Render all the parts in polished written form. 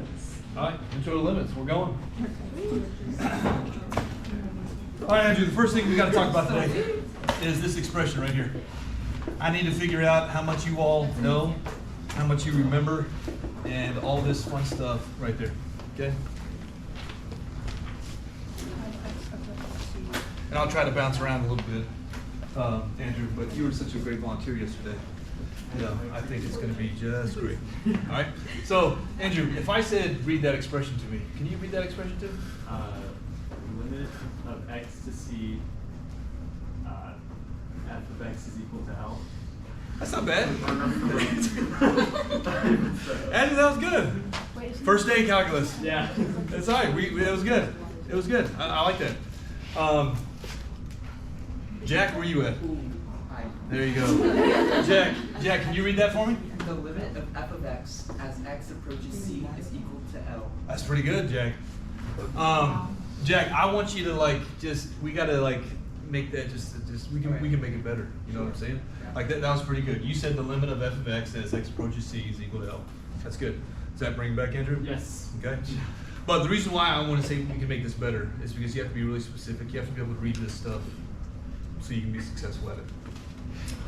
limits. All right, intro to limits. We're going. All right, Andrew, the first thing we got to talk about today is this expression right here. I need to figure out how much you all know, how much you remember, and all this fun stuff right there, okay? And I'll try to bounce around a little bit, Andrew, but you were such a great volunteer yesterday. Yeah, I think it's going to be just great. All right. So, Andrew, if I said read that expression to me, can you read that expression to me? Limit of x to c f of x is equal to L. That's not bad. Andrew, that was good. First day calculus. Yeah. That's all right. It was good. It was good. I like that. Jack, where you at? Hi. There you go. Jack, can you read that for me? The limit of f of x as x approaches c is equal to L. That's pretty good, Jack. Jack, I want you to we gotta make that we can make it better. You know what I'm saying? Like that was pretty good. You said the limit of f of x as x approaches c is equal to L. That's good. Does that bring it back, Andrew? Yes. Okay. But the reason why I want to say we can make this better is because you have to be really specific. You have to be able to read this stuff so you can be successful at it.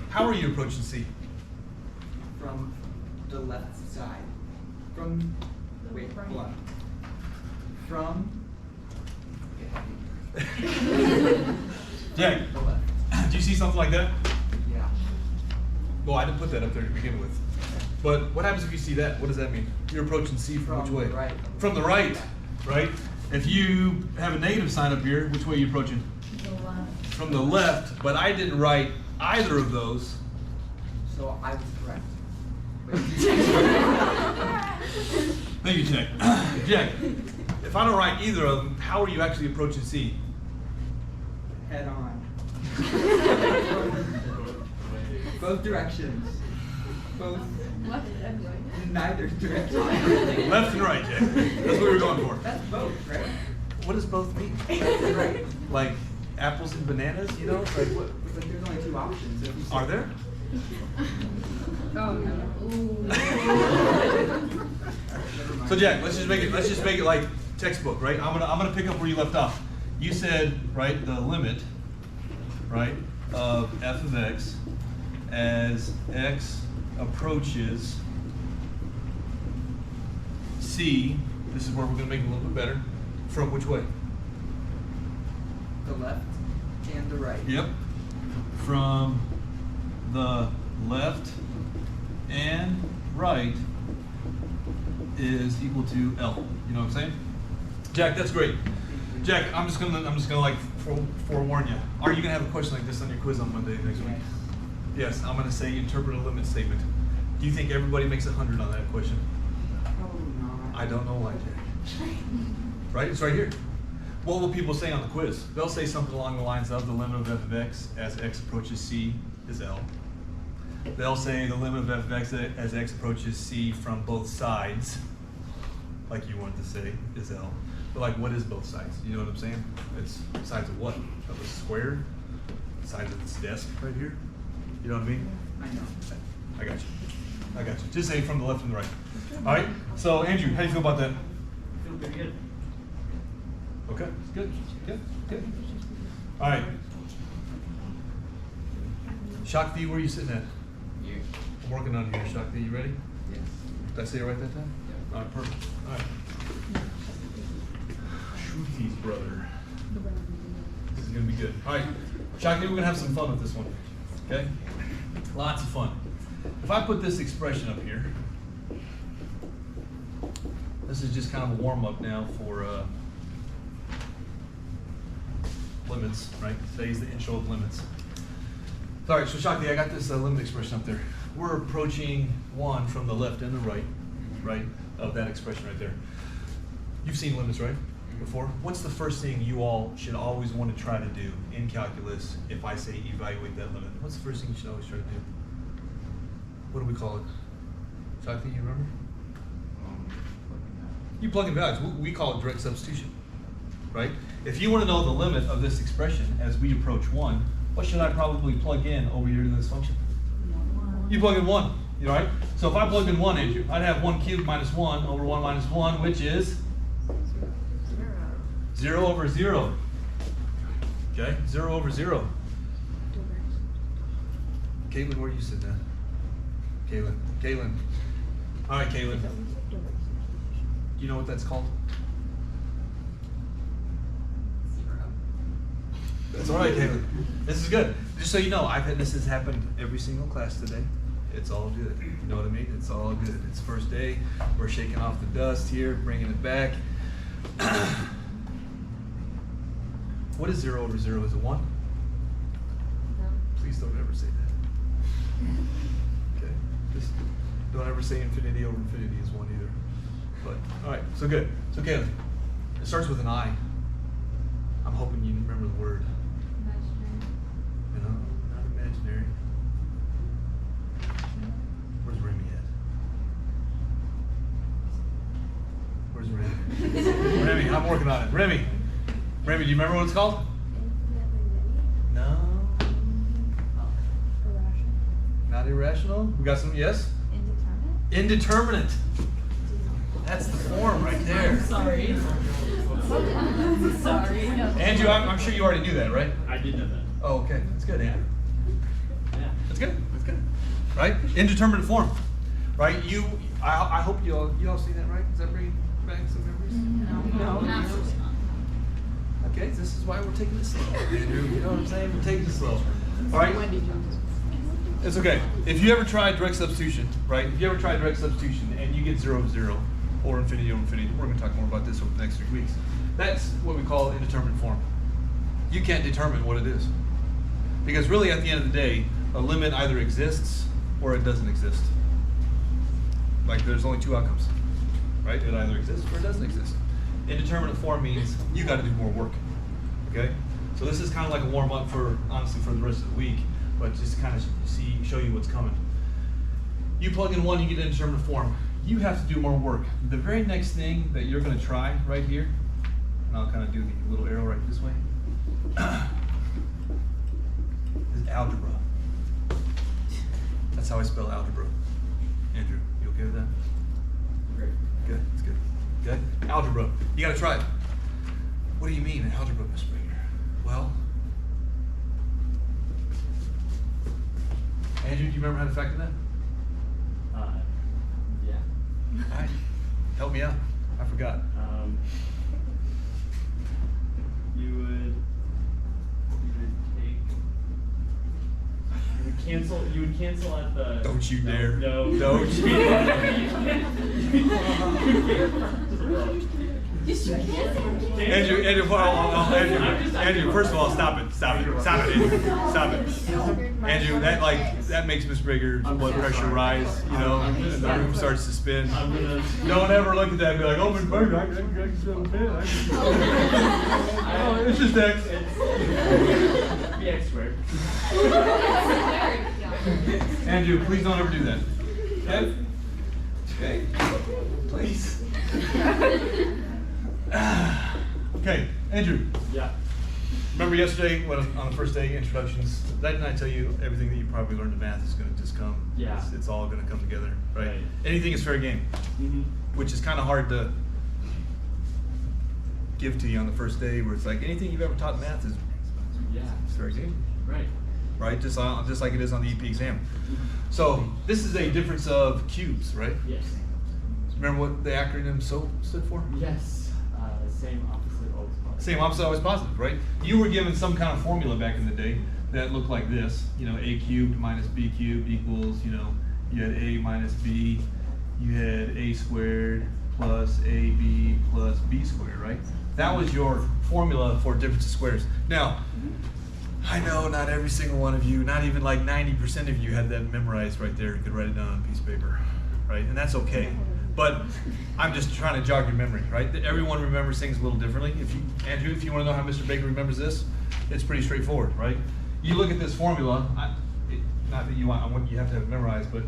How are you approaching C? From the left side. From, wait, hold on. From, Jack, the left. do you see something like that? Yeah. Well, I didn't put that up there to begin with. But what happens if you see that? What does that mean? You're approaching C from which way? the right. From the right, right? If you have a negative sign up here, which way are you approaching? From the left, but I didn't write either of those. So I was correct. Thank you, Jack. Jack, if I don't write either of them, how are you actually approaching C? Head on. Both directions. Both. Neither direction. Left and right, Jack. That's what we were going for. That's both, right? What does both mean? Left and right. Like apples and bananas, you know? Like what? But there's only two options. So if you say- Are there? So Jack, let's just make it like textbook, right? I'm gonna pick up where you left off. You said, right, the limit, right, of f of x as x approaches c, this is where we're gonna make it a little bit better, from which way? The left and the right. Yep. From the left and right is equal to L. You know what I'm saying? Jack, that's great. Jack, I'm just gonna forewarn you. Are you gonna have a question like this on your quiz on Monday next week? Yes, I'm gonna say interpret a limit statement. Do you think everybody makes 100 on that question? Probably not. I don't know why, Jack. Right? It's right here. What will people say on the quiz? They'll say something along the lines of the limit of f of x as x approaches c is L. They'll say the limit of f of x as x approaches c from both sides, like you wanted to say, is L. But like, what is both sides? You know what I'm saying? It's sides of what? Of a square? Sides of this desk right here? You know what I mean? I know. I got you. I got you. Just say from the left and the right. All right? So, Andrew, how do you feel about that? I feel pretty good. Okay, good. Good. Good. All right. Shakti, where are you sitting at? You. I'm working on you, Shakti. You ready? Yes. Did I say it right that time? Yeah. All right, perfect. All right. Shruti's brother. This is going to be good. All right. Shakti, we're going to have some fun with this one. Okay? Lots of fun. If I put this expression up here, this is just kind of a warm-up now for limits, right? Today's the intro of limits. All right, so Shakti, I got this limit expression up there. We're approaching one from the left and the right, of that expression right there. You've seen limits, right, before? What's the first thing you all should always want to try to do in calculus if I say evaluate that limit? What's the first thing you should always try to do? What do we call it? Shakti, you remember? You plug in values. We call it direct substitution, right? If you want to know the limit of this expression as we approach one, what should I probably plug in over here to this function? You plug in 1, You all right? So if I plugged in 1, Andrew, I'd have 1 cubed minus 1 over 1 minus 1, which is 0 over 0. Okay, 0 over 0. Caitlin, where are you sitting at? Caitlin. All right, Caitlin. You know what that's called? That's all right, Caitlin. This is good. Just so you know, this has happened every single class today. It's all good. You know what I mean? It's all good. It's first day. We're shaking off the dust here, bringing it back. What is 0 over 0? Is it 1? No. Please don't ever say that. Okay. Just don't ever say infinity over infinity is 1 either. But, all right. So good. So, Caitlin, it starts with an I. I'm hoping you remember the word. Imaginary. No, not imaginary. Where's Remy at? Where's Remy? Remy, I'm working on it. Remy, do you remember what it's called? Infinitely many. No. Irrational. Not irrational. We got some, yes? Indeterminate. Indeterminate. That's the form right there. Sorry. Sorry. Andrew, I'm sure you already knew that, right? I did know that. Oh, okay. That's good, Andrew. Yeah. That's good. That's good. Right? Indeterminate form. Right? I hope you all see that, right? Does that bring back some memories? No. Okay, this is why we're taking this slow, Andrew. You know what I'm saying? We're taking this slow. All right? It's okay. If you ever tried direct substitution, right? If you ever tried direct substitution and you get 0 of 0 or infinity over infinity, we're going to talk more about this over the next 3 weeks. That's what we call indeterminate form. You can't determine what it is. Because really at the end of the day, a limit either exists or it doesn't exist. Like there's only 2 outcomes, right? It either exists or it doesn't exist. Indeterminate form means you got to do more work, okay? So this is kind of like a warm up for, honestly, for the rest of the week, but just to kind of show you what's coming. You plug in 1, you get indeterminate form. You have to do more work. The very next thing that you're going to try right here, and I'll kind of do the little arrow right this way, is algebra. That's how I spell algebra. Andrew, you okay with that? Great. Good, that's good. Good? Algebra. You gotta try it. What do you mean, algebra, Miss Springer? Well, Andrew, do you remember how to factor that? Yeah. All right. Help me out. I forgot. You would cancel at the. Don't you dare. No. Don't you Andrew, Andrew, first of all, stop it, Andrew, stop it. Andrew, that makes Miss Brigger's blood pressure rise, you know, and the room starts to spin. I'm gonna. Don't ever look at that and be like, oh, Miss Brigger, I can still fit. Oh, it's just X. It's BX squared. Andrew, please don't ever do that. Okay? Okay? Please. Okay, Andrew. Yeah. Remember yesterday when on the first day introductions, didn't I tell you everything that you probably learned in math is going to just come? Yeah. It's all going to come together, right? Right. Anything is fair game, Mm-hmm. which is kind of hard to give to you on the first day, where it's like anything you've ever taught in math is Yeah. fair game, Right. right? Just like it is on the EP exam. So this is a difference of cubes, right? Yes. Remember what the acronym SOAP stood for? Yes. Same opposite always positive. Same opposite always positive, right? You were given some kind of formula back in the day that looked like this. You know, a cubed minus b cubed equals, you know, you had a minus b, you had a squared plus ab plus b squared, right? That was your formula for difference of squares. Now, I know not every single one of you, not even like 90% of you had that memorized right there and could write it down on a piece of paper, right? And that's okay. But I'm just trying to jog your memory, right? Everyone remembers things a little differently. Andrew, if you want to know how Mr. Baker remembers this, it's pretty straightforward, right? You look at this formula, not that you have to have it memorized, but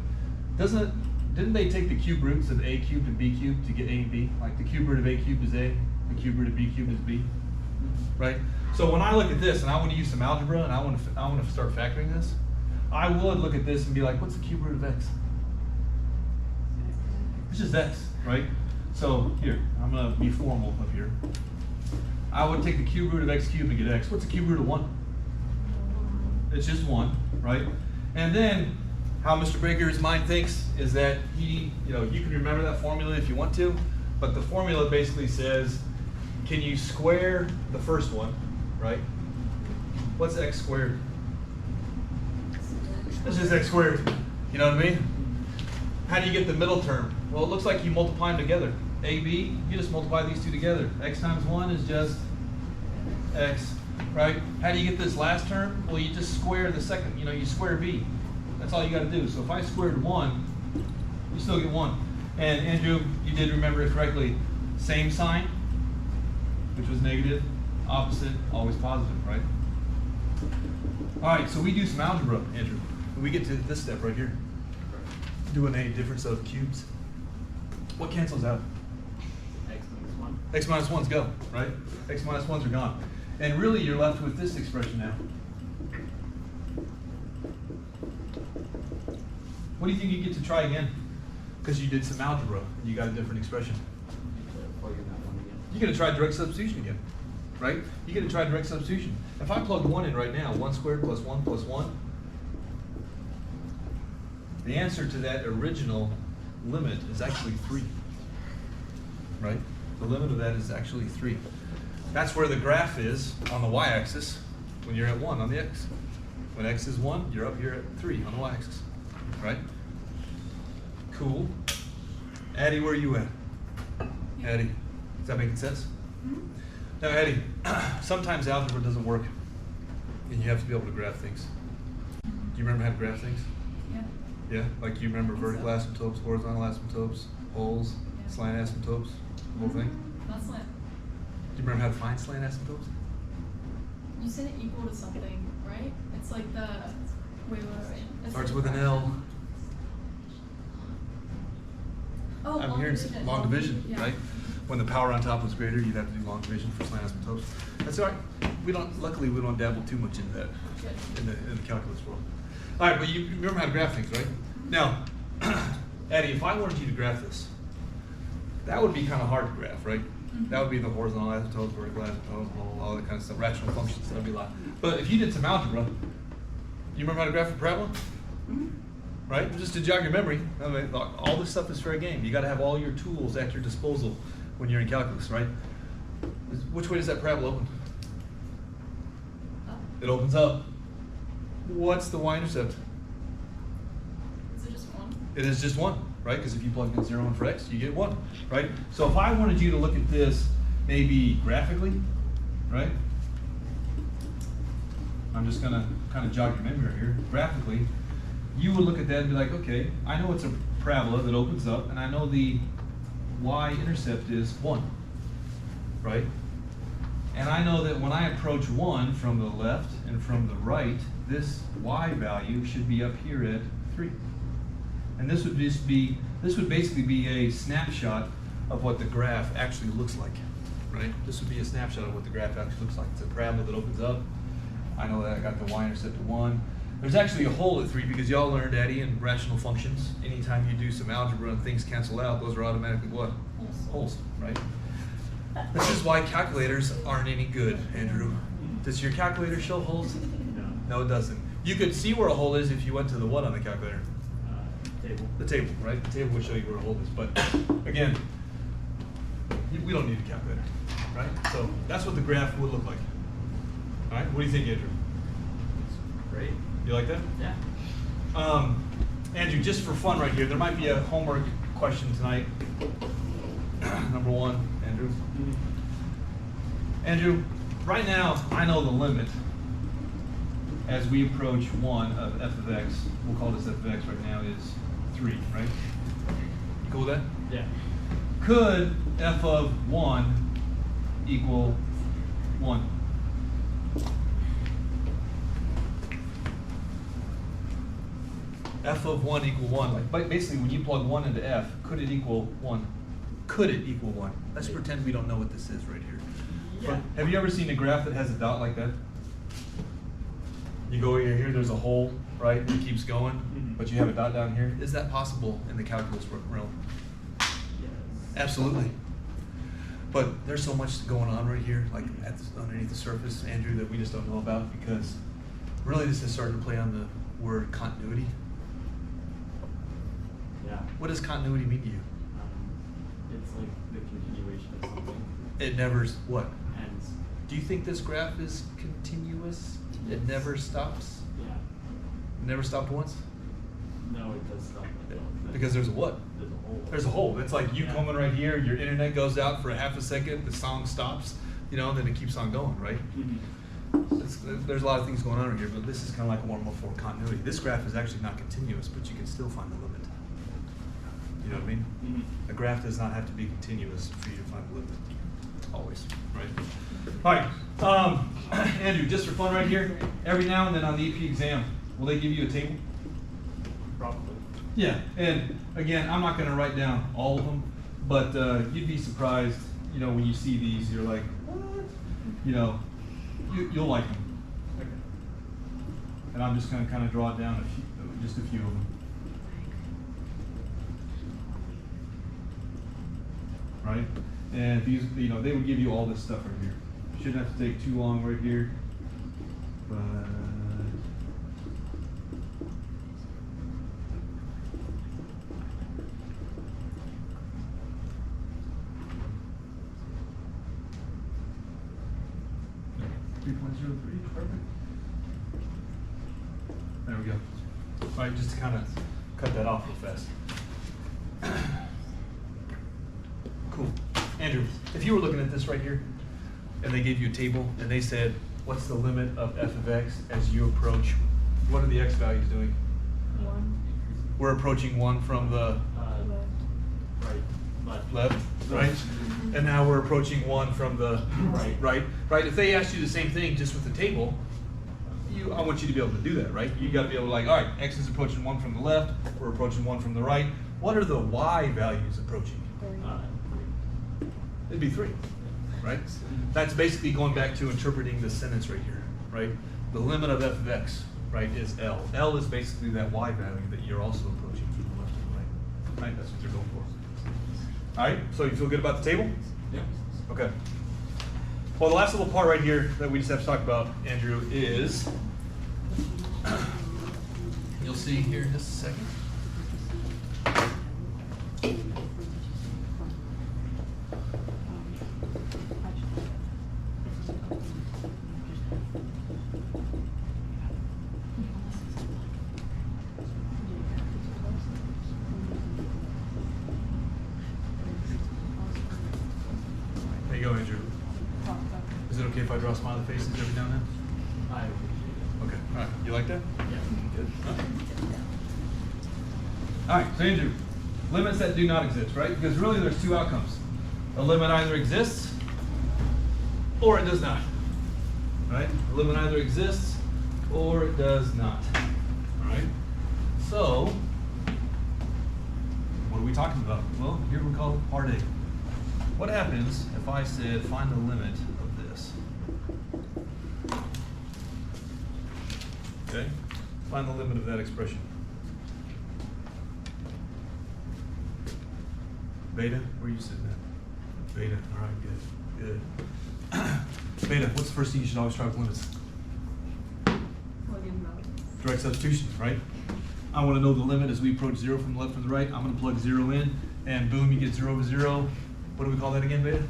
didn't they take the cube roots of a cubed and b cubed to get a and b? Like the cube root of a cubed is a, the cube root of b cubed is b, right? So when I look at this and I want to use some algebra and I want to start factoring this, I would look at this and be like, what's the cube root of x? It's just x, right? So here, I'm gonna be formal up here. I would take the cube root of x cubed and get x. What's the cube root of 1? It's just 1, right? And then how Mr. Baker's mind thinks is that you can remember that formula if you want to, but the formula basically says, can you square the first one, right? What's x squared? It's just x squared. You know what I mean? How do you get the middle term? Well, it looks like you multiply them together. AB, you just multiply these two together. X times 1 is just x, right? How do you get this last term? Well, you just square the second, you square b. That's all you got to do. So if I squared 1, you still get 1. And Andrew, you did remember it correctly. Same sign, which was negative, opposite, always positive, right? All right, so we do some algebra, Andrew. We get to this step right here. Doing a difference of cubes. What cancels out? X minus 1. X minus 1's go, right? X minus 1's are gone. And really, you're left with this expression now. What do you think you get to try again? Because you did some algebra, and you got a different expression. Plug in that one again. You're going to try direct substitution again, right? You're going to try direct substitution. If I plug 1 in right now, 1 squared plus 1 plus 1, the answer to that original limit is actually 3, right? The limit of that is actually 3. That's where the graph is on the y-axis when you're at 1 on the x. When x is 1, you're up here at 3 on the y-axis, right? Cool. Addie, where are you at? Addie, is that making sense? Now, Addie, sometimes algebra doesn't work, and you have to be able to graph things. Do you remember how to graph things? Yeah. Yeah, like you remember vertical asymptotes, horizontal asymptotes, holes, Yeah. slant asymptotes, the whole thing? Not slant. Do you remember how to find slant asymptotes? You said it equal to something, right? It's like the, wait. It's Starts like with the an L. Oh, I'm hearing long division, Yeah. right? When the power on top was greater, you'd have to do long division for slant asymptotes. That's all right. Luckily, we don't dabble too much into that Good. in the calculus world. All right, but you remember how to graph things, right? Now, Addie, if I wanted you to graph this, that would be kind of hard to graph, right? Mhm. That would be the horizontal asymptotes, vertical asymptotes, all that kind of stuff, rational functions, that'd be a lot. But if you did some algebra, you remember how to graph a parabola? Right? Just to jog your memory, I mean, all this stuff is fair game. You got to have all your tools at your disposal when you're in calculus, right? Which way does that parabola open? Up. It opens up. What's the y-intercept? Is it just 1? It is just 1, right? Because if you plug in 0 in for x, you get 1, right? So if I wanted you to look at this maybe graphically, right? I'm just going to kind of jog your memory here. Graphically, you would look at that and be like, okay, I know it's a parabola that opens up, and I know the y-intercept is 1, right? And I know that when I approach 1 from the left and from the right, this y value should be up here at 3. And this would basically be a snapshot of what the graph actually looks like, right? This would be a snapshot of what the graph actually looks like. It's a parabola that opens up. I know that I got the y-intercept at 1. There's actually a hole at 3 because y'all learned, Addie, in rational functions. Anytime you do some algebra and things cancel out, those are automatically what? Holes, right? This is why calculators aren't any good, Andrew. Does your calculator show holes? No. No, it doesn't. You could see where a hole is if you went to the what on the calculator? Table. The table, right? The table will show you where a hole is. But again, we don't need a calculator, right? So that's what the graph would look like. All right, what do you think, Andrew? Great. You like that? Yeah. Andrew, just for fun right here, there might be a homework question tonight. Number 1, Andrew. Andrew, right now, I know the limit as we approach 1 of f of x. We'll call this f of x right now is 3, right? You cool with that? Yeah. Could f of 1 equal 1? F of 1 equal 1. Like basically, when you plug 1 into f, could it equal 1? Could it equal 1? Let's pretend we don't know what this is right here. Yeah. Have you ever seen a graph that has a dot like that? You go here, there's a hole, right? It keeps going, Mhm. but you have a dot down here. Is that possible in the calculus realm? Absolutely. But there's so much going on right here, like underneath the surface, Andrew, that we just don't know about, because really this is starting to play on the word continuity. Yeah. What does continuity mean to you? It's like the continuation of something. It never, what? Ends. Do you think this graph is continuous? It Yes. never stops? Yeah. It never stopped once? No, it does stop. Because there's a what? There's a hole. There's a hole. It's like you Yeah. coming right here, your internet goes out for a half a second, the song stops, you know, and then it keeps on going, right? There's a lot of things going on right here, but this is kind of like a warm-up for continuity. This graph is actually not continuous, but you can still find the limit. You know what I mean? Mhm. A graph does not have to be continuous for you to find the limit. Always, right? All right, Andrew, just for fun right here, every now and then on the EP exam, will they give you a table? Probably. Yeah, and again, I'm not gonna write down all of them, but you'd be surprised, you know, when you see these, you're like, what? You know, you'll like them. Okay. And I'm just gonna kind of draw down just a few of them. Right? And these, you know, they would give you all this stuff right here. Shouldn't have to take too long right here, but. Perfect. There we go. All right, just to kind of cut that off real fast. Cool. Andrew, if you were looking at this right here, and they gave you a table, and they said, what's the limit of f of x as you approach, what are the x values doing? 1. We're approaching 1 from the Right. left, right? And now we're approaching 1 from the Right. right? If they asked you the same thing just with the table, I want you to be able to do that, right? You got to be able to like, all right, x is approaching 1 from the left, we're approaching 1 from the right. What are the y values approaching? It'd be 3, right? That's basically going back to interpreting the sentence right here, right? The limit of f of x, right, is L. L is basically that y value that you're also approaching from the left to the right. Right, that's what you're going for. All right, so you feel good about the table? Yeah. Okay. Well, the last little part right here that we just have to talk about, Andrew, is, you'll see here in just a second. There you go, Andrew. Is it okay if I draw smiley faces every now and then? I appreciate Okay, all right. You like that? it. Yeah. Good. All right, so Andrew, limits that do not exist, right? Because really there's 2 outcomes. A limit either exists or it does not, right? A limit either exists or it does not, all right? So, what are we talking about? Well, here we call it part A. What happens if I said find the limit of this? Okay, find the limit of that expression. Beta, where are you sitting at? Beta, all right, good, good. Beta, what's the first thing you should always try with limits? Direct substitution, right? I want to know the limit as we approach 0 from the left to the right. I'm going to plug 0 in, and boom, you get 0 over 0. What do we call that again, Beta?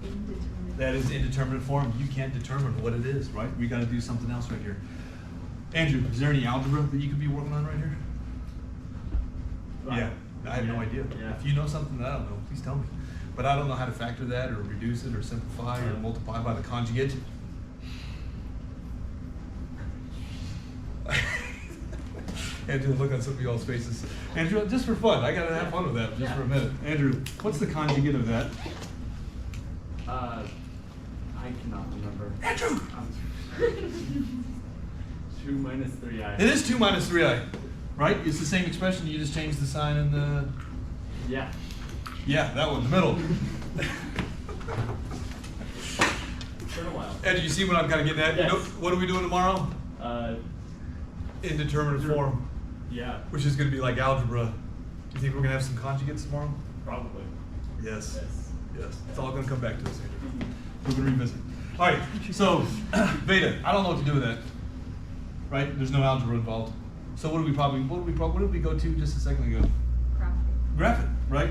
Indeterminate. That is indeterminate form. You can't determine what it is, right? We got to do something else right here. Andrew, is there any algebra that you could be working on right here? Yeah, I have no idea. Yeah. If you know something that I don't know, please tell me. But I don't know how to factor that or reduce it or simplify or multiply by the conjugate. Andrew, look on some of y'all's faces. Andrew, just for fun, I gotta have fun with that just for a minute. Andrew, what's the conjugate of that? I cannot remember. Andrew! 2 minus 3i. It is 2 minus 3i, right? It's the same expression, you just change the sign in the... Yeah. Yeah, that one, the middle. It's been a while. Andrew, you see what I'm kind of getting at? Yes. You know, what are we doing tomorrow? Indeterminate Sure. form, Yeah. which is gonna be like algebra. Do you think we're gonna have some conjugates tomorrow? Probably. Yes. Yes. Yes. It's all going to come back to us, Andrew. We're going to revisit. All right. So, beta. I don't know what to do with that. Right? There's no algebra involved. So what did we go to just a second ago? Graph it, right?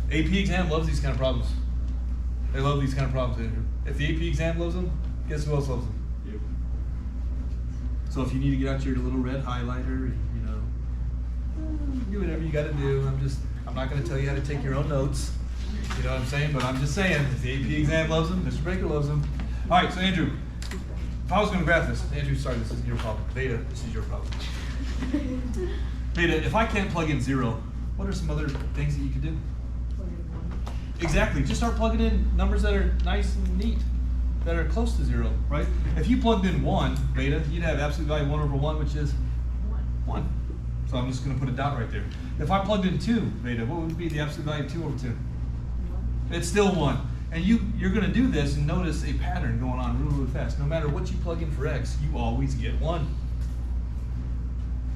AP exam loves these kind of problems. They love these kind of problems, Andrew. If the AP exam loves them, guess who else loves them? You. So if you need to get out your little red highlighter, you know, do whatever you got to do. I'm not going to tell you how to take your own notes. You know what I'm saying? But I'm just saying, if the AP exam loves them, Mr. Baker loves them. All right, so Andrew, if I was going to graph this, Andrew, sorry, this isn't your problem. Beta, this is your problem. Beta, if I can't plug in 0, what are some other things that you could do? Exactly. Just start plugging in numbers that are nice and neat, that are close to 0, right? If you plugged in 1, beta, you'd have absolute value 1 over 1, which is 1. So I'm just going to put a dot right there. If I plugged in 2, beta, what would be the absolute value of 2 over 2? It's still 1. And you're going to do this and notice a pattern going on really, really fast. No matter what you plug in for x, you always get 1.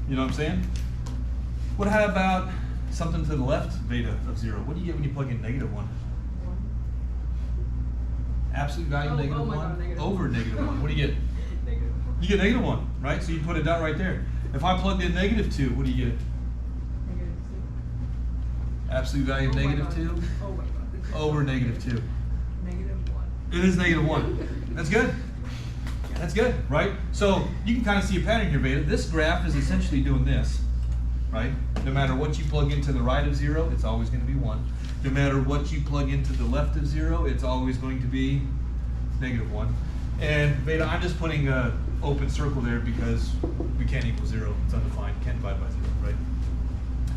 You know what I'm saying? What about something to the left, beta of 0? What do you get when you plug in -1? Absolute value negative oh my 1 God, negative. over -1. What do you get? Negative. You get -1, right? So you put a dot right there. If I plugged in -2, what do you get? Negative 2. Absolute value of Oh my negative God. 2 Oh my God. over -2. Negative 1. It is -1. That's good. That's good, right? So you can kind of see a pattern here, beta. This graph is essentially doing this, right? No matter what you plug into the right of 0, it's always going to be 1. No matter what you plug into the left of 0, it's always going to be -1. And beta, I'm just putting an open circle there because we can't equal 0. It's undefined. Can't divide by 0, right?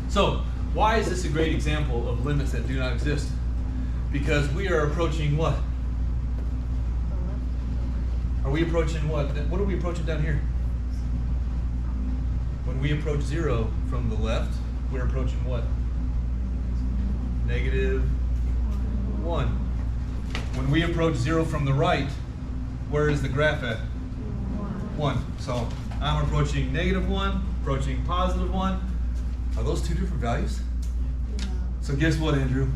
So why is this a great example of limits that do not exist? Because we are approaching what? Are we approaching what? What are we approaching down here? When we approach 0 from the left, we're approaching what? -1. When we approach 0 from the right, where is the graph at? 1. So I'm approaching -1, approaching +1. Are those two different values? So guess what, Andrew?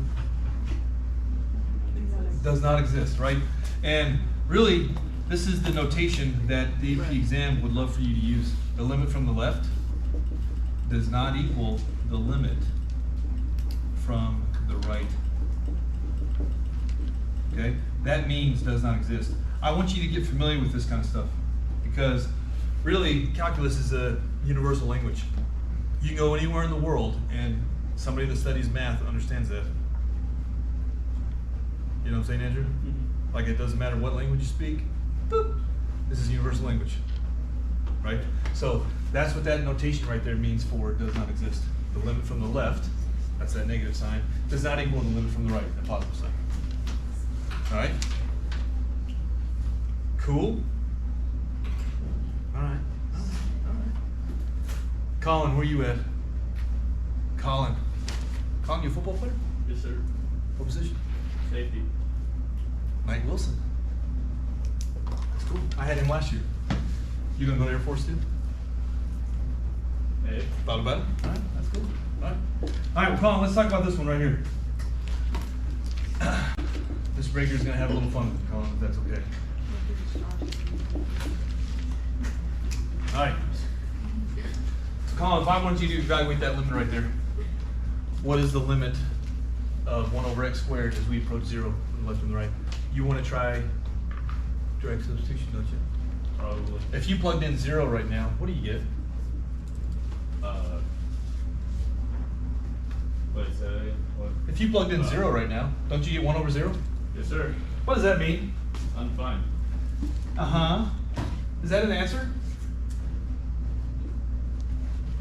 Does not exist, right? And really, this is the notation that the AP exam would love for you to use. The limit from the left does not equal the limit from the right. Okay? That means does not exist. I want you to get familiar with this kind of stuff because really calculus is a universal language. You can go anywhere in the world and somebody that studies math understands that. You know what I'm saying, Andrew? Mm-hmm. Like it doesn't matter what language you speak, boop, this is universal language, right? So that's what that notation right there means for does not exist. The limit from the left, that's that negative sign, does not equal the limit from the right, that positive sign. All right? Cool? All right. All right. Colin, where you at? Colin, you a football player? Yes, sir. What position? Safety. Mike Wilson. That's cool. I had him last year. You gonna go to Air Force too? Hey. Thought about it? All right, that's cool. All right. All right, well, Colin, let's talk about this one right here. This breaker's gonna have a little fun with it, Colin, if that's okay. All right. So, Colin, if I wanted you to evaluate that limit right there, what is the limit of 1 over x squared as we approach 0 from the left and the right? You want to try direct substitution, don't you? Probably. If you plugged in 0 right now, what do you get? What is that? What? If you plugged in 0 right now, don't you get 1 over 0? Yes, sir. What does that mean? Undefined. Uh-huh. Is that an answer?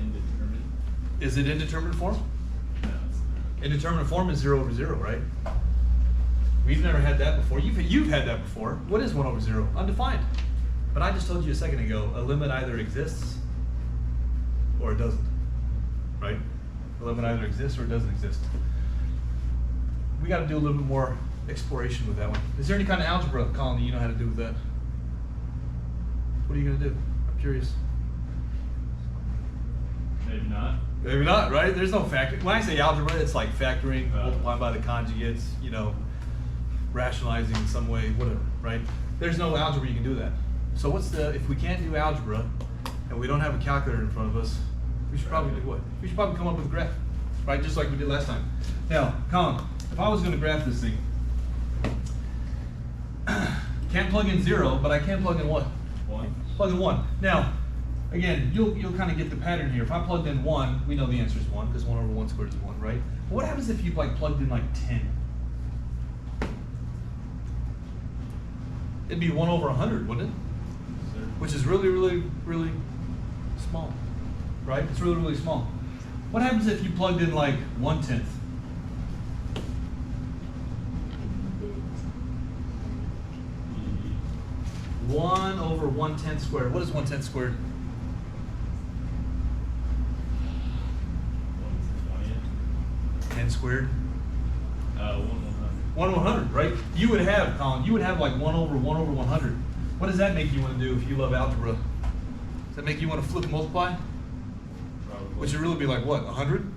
Indeterminate. Is it indeterminate form? No, it's not. Indeterminate form is 0 over 0, right? We've never had that before. You've had that before. What is 1 over 0? Undefined. But I just told you a second ago, a limit either exists or it doesn't, right? A limit either exists or it doesn't exist. We got to do a little bit more exploration with that one. Is there any kind of algebra, Colin, that you know how to do with that? What are you going to do? I'm curious. Maybe not. Maybe not, right? There's no factor. When I say algebra, it's like factoring, multiplying by the conjugates, you know, rationalizing in some way, whatever, right? There's no algebra you can do that. So if we can't do algebra and we don't have a calculator in front of us, we should probably do what? We should probably come up with a graph, right? Just like we did last time. Now, Colin, if I was going to graph this thing, can't plug in 0, but I can plug in what? 1. Plug in 1. Now, again, you'll kind of get the pattern here. If I plugged in 1, we know the answer is 1 because 1 over 1 squared is 1, right? But what happens if you like plugged in like 10? It'd be 1 over 100, wouldn't it? Sir. Which is really, really, really small, right? It's really, really small. What happens if you plugged in like 1/10? 1 over 1/10 squared. What is 1/10 squared? 10 squared. 1 over 100, right? You would have, Colin, you would have like 1 over 100. What does that make you want to do if you love algebra? Does that make you want to flip and multiply? Probably. Which would really be like what, 100?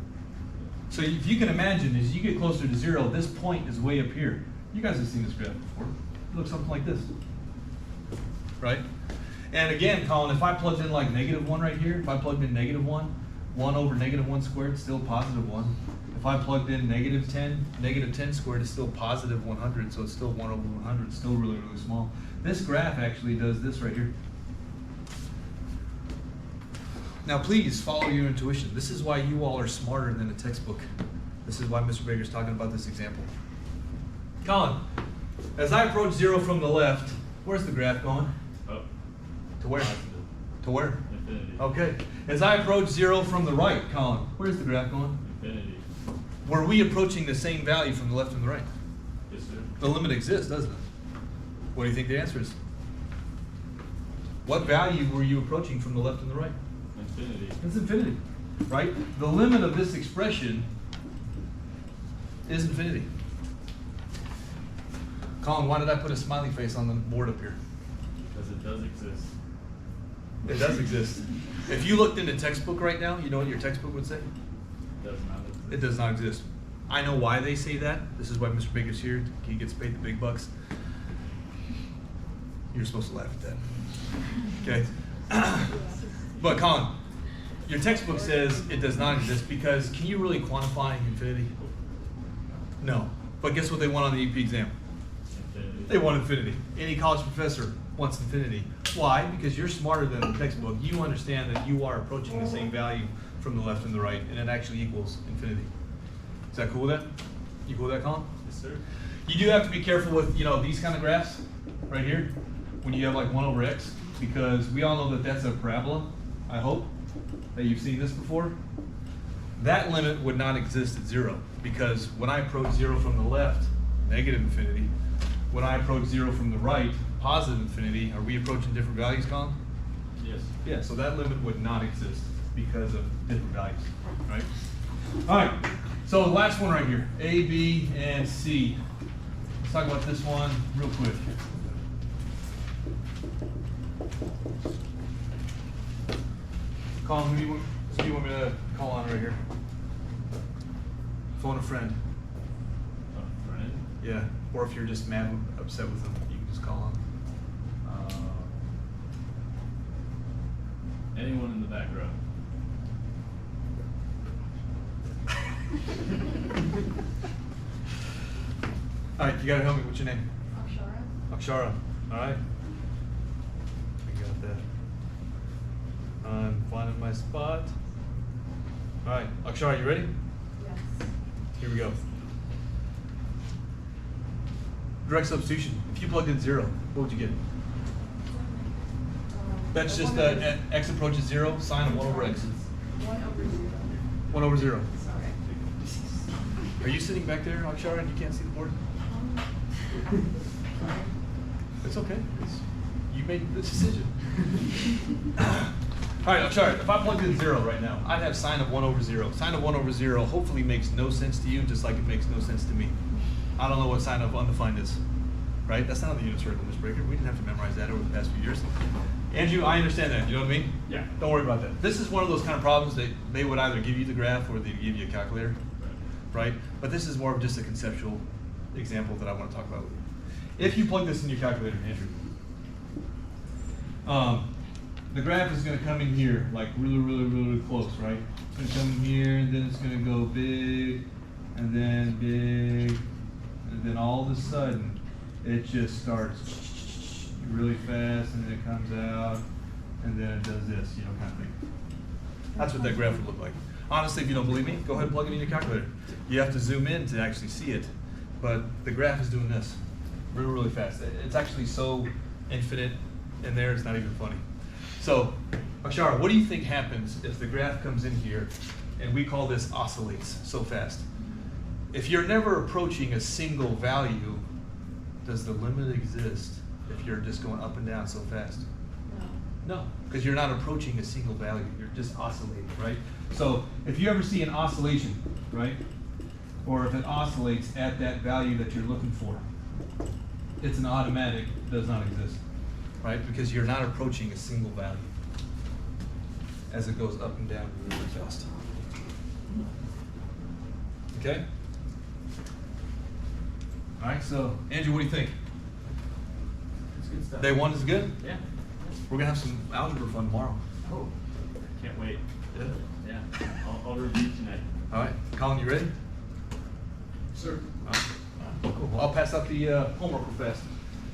So if you can imagine, as you get closer to 0, this point is way up here. You guys have seen this graph before. It looks something like this, right? And again, Colin, if I plugged in like -1 right here, if I plugged in -1, 1 over -1 squared, still positive 1. If I plugged in -10 squared is still positive 100, so it's still 1 over 100, it's still really, really small. This graph actually does this right here. Now please follow your intuition. This is why you all are smarter than a textbook. This is why Mr. Baker's talking about this example. Colin, as I approach 0 from the left, where's the graph going? Up. To where? Positive. To where? Infinity. Okay. As I approach 0 from the right, Colin, where's the graph going? Infinity. Were we approaching the same value from the left and the right? Yes, sir. The limit exists, doesn't it? What do you think the answer is? What value were you approaching from the left and the right? Infinity. It's infinity, right? The limit of this expression is infinity. Colin, why did I put a smiley face on the board up here? Because it does exist. It does exist. If you looked in the textbook right now, you know what your textbook would say? Does not exist. It does not exist. I know why they say that. This is why Mr. Baker's here. He gets paid the big bucks. You're supposed to laugh at that. Okay? But Colin, your textbook says it does not exist because can you really quantify infinity? No. But guess what they want on the EP exam? Infinity. They want infinity. Any college professor wants infinity. Why? Because you're smarter than the textbook. You understand that you are approaching the same value from the left and the right, and it actually equals infinity. Is that cool with that? You cool with that, Colin? Yes, sir. You do have to be careful with, you know, these kind of graphs right here, when you have like 1 over x, because we all know that that's a parabola, I hope, that you've seen this before. That limit would not exist at 0, because when I approach 0 from the left, negative infinity. When I approach 0 from the right, positive infinity. Are we approaching different values, Colin? Yes. Yeah, so that limit would not exist because of different values, right? All right, so the last one right here, A, B, and C. Let's talk about this one real quick. Colin, who do you want me to call on right here? Phone a friend. A friend. Yeah, or if you're just mad, upset with them, you can just call on. Anyone in the back row. All right, you gotta help me. What's your name? Akshara? Akshara. All right. I got that. I'm finding my spot. All right, Akshara, you ready? Yes. Here we go. Direct substitution. If you plugged in 0, what would you get? That's just x approaches 0, sine of 1 over x. 1 over 0. 1 over 0. Sorry. Are you sitting back there, Akshara, and you can't see the board? It's okay. You made the decision. All right, Akshara, if I plugged in 0 right now, I'd have sine of 1 over 0. Sine of 1 over 0 hopefully makes no sense to you, just like it makes no sense to me. I don't know what sine of undefined is. right? That's not on the unit circle limits breaker. We didn't have to memorize that over the past few years. Andrew, I understand that. You know what I mean? Yeah. Don't worry about that. This is one of those kind of problems that they would either give you the graph or they give you a calculator, right? But this is more of just a conceptual example that I want to talk about with you. If you plug this in your calculator, Andrew, the graph is going to come in here like really close, right? It's going to come in here, and then it's going to go big, and then all of a sudden it just starts really fast, and then it comes out, and then it does this, you know, kind of thing. That's what that graph would look like. Honestly, if you don't believe me, go ahead and plug it in your calculator. You have to zoom in to actually see it, but the graph is doing this really fast. It's actually so infinite in there, it's not even funny. So, Akshar, what do you think happens if the graph comes in here and we call this oscillates so fast? If you're never approaching a single value, does the limit exist if you're just going up and down so fast? No. No, because you're not approaching a single value, you're just oscillating, right? So if you ever see an oscillation, right? Or if it oscillates at that value that you're looking for, it's an automatic, does not exist, right? Because you're not approaching a single value as it goes up and down really fast. Okay? All right, so Andrew, what do you think? It's good stuff. Day one is good? Yeah. We're gonna have some algebra fun tomorrow. Oh, can't wait. Yeah. Yeah, I'll review tonight. All right, Colin, you ready? Sir. All right. Cool. Well, I'll pass out the homework real fast.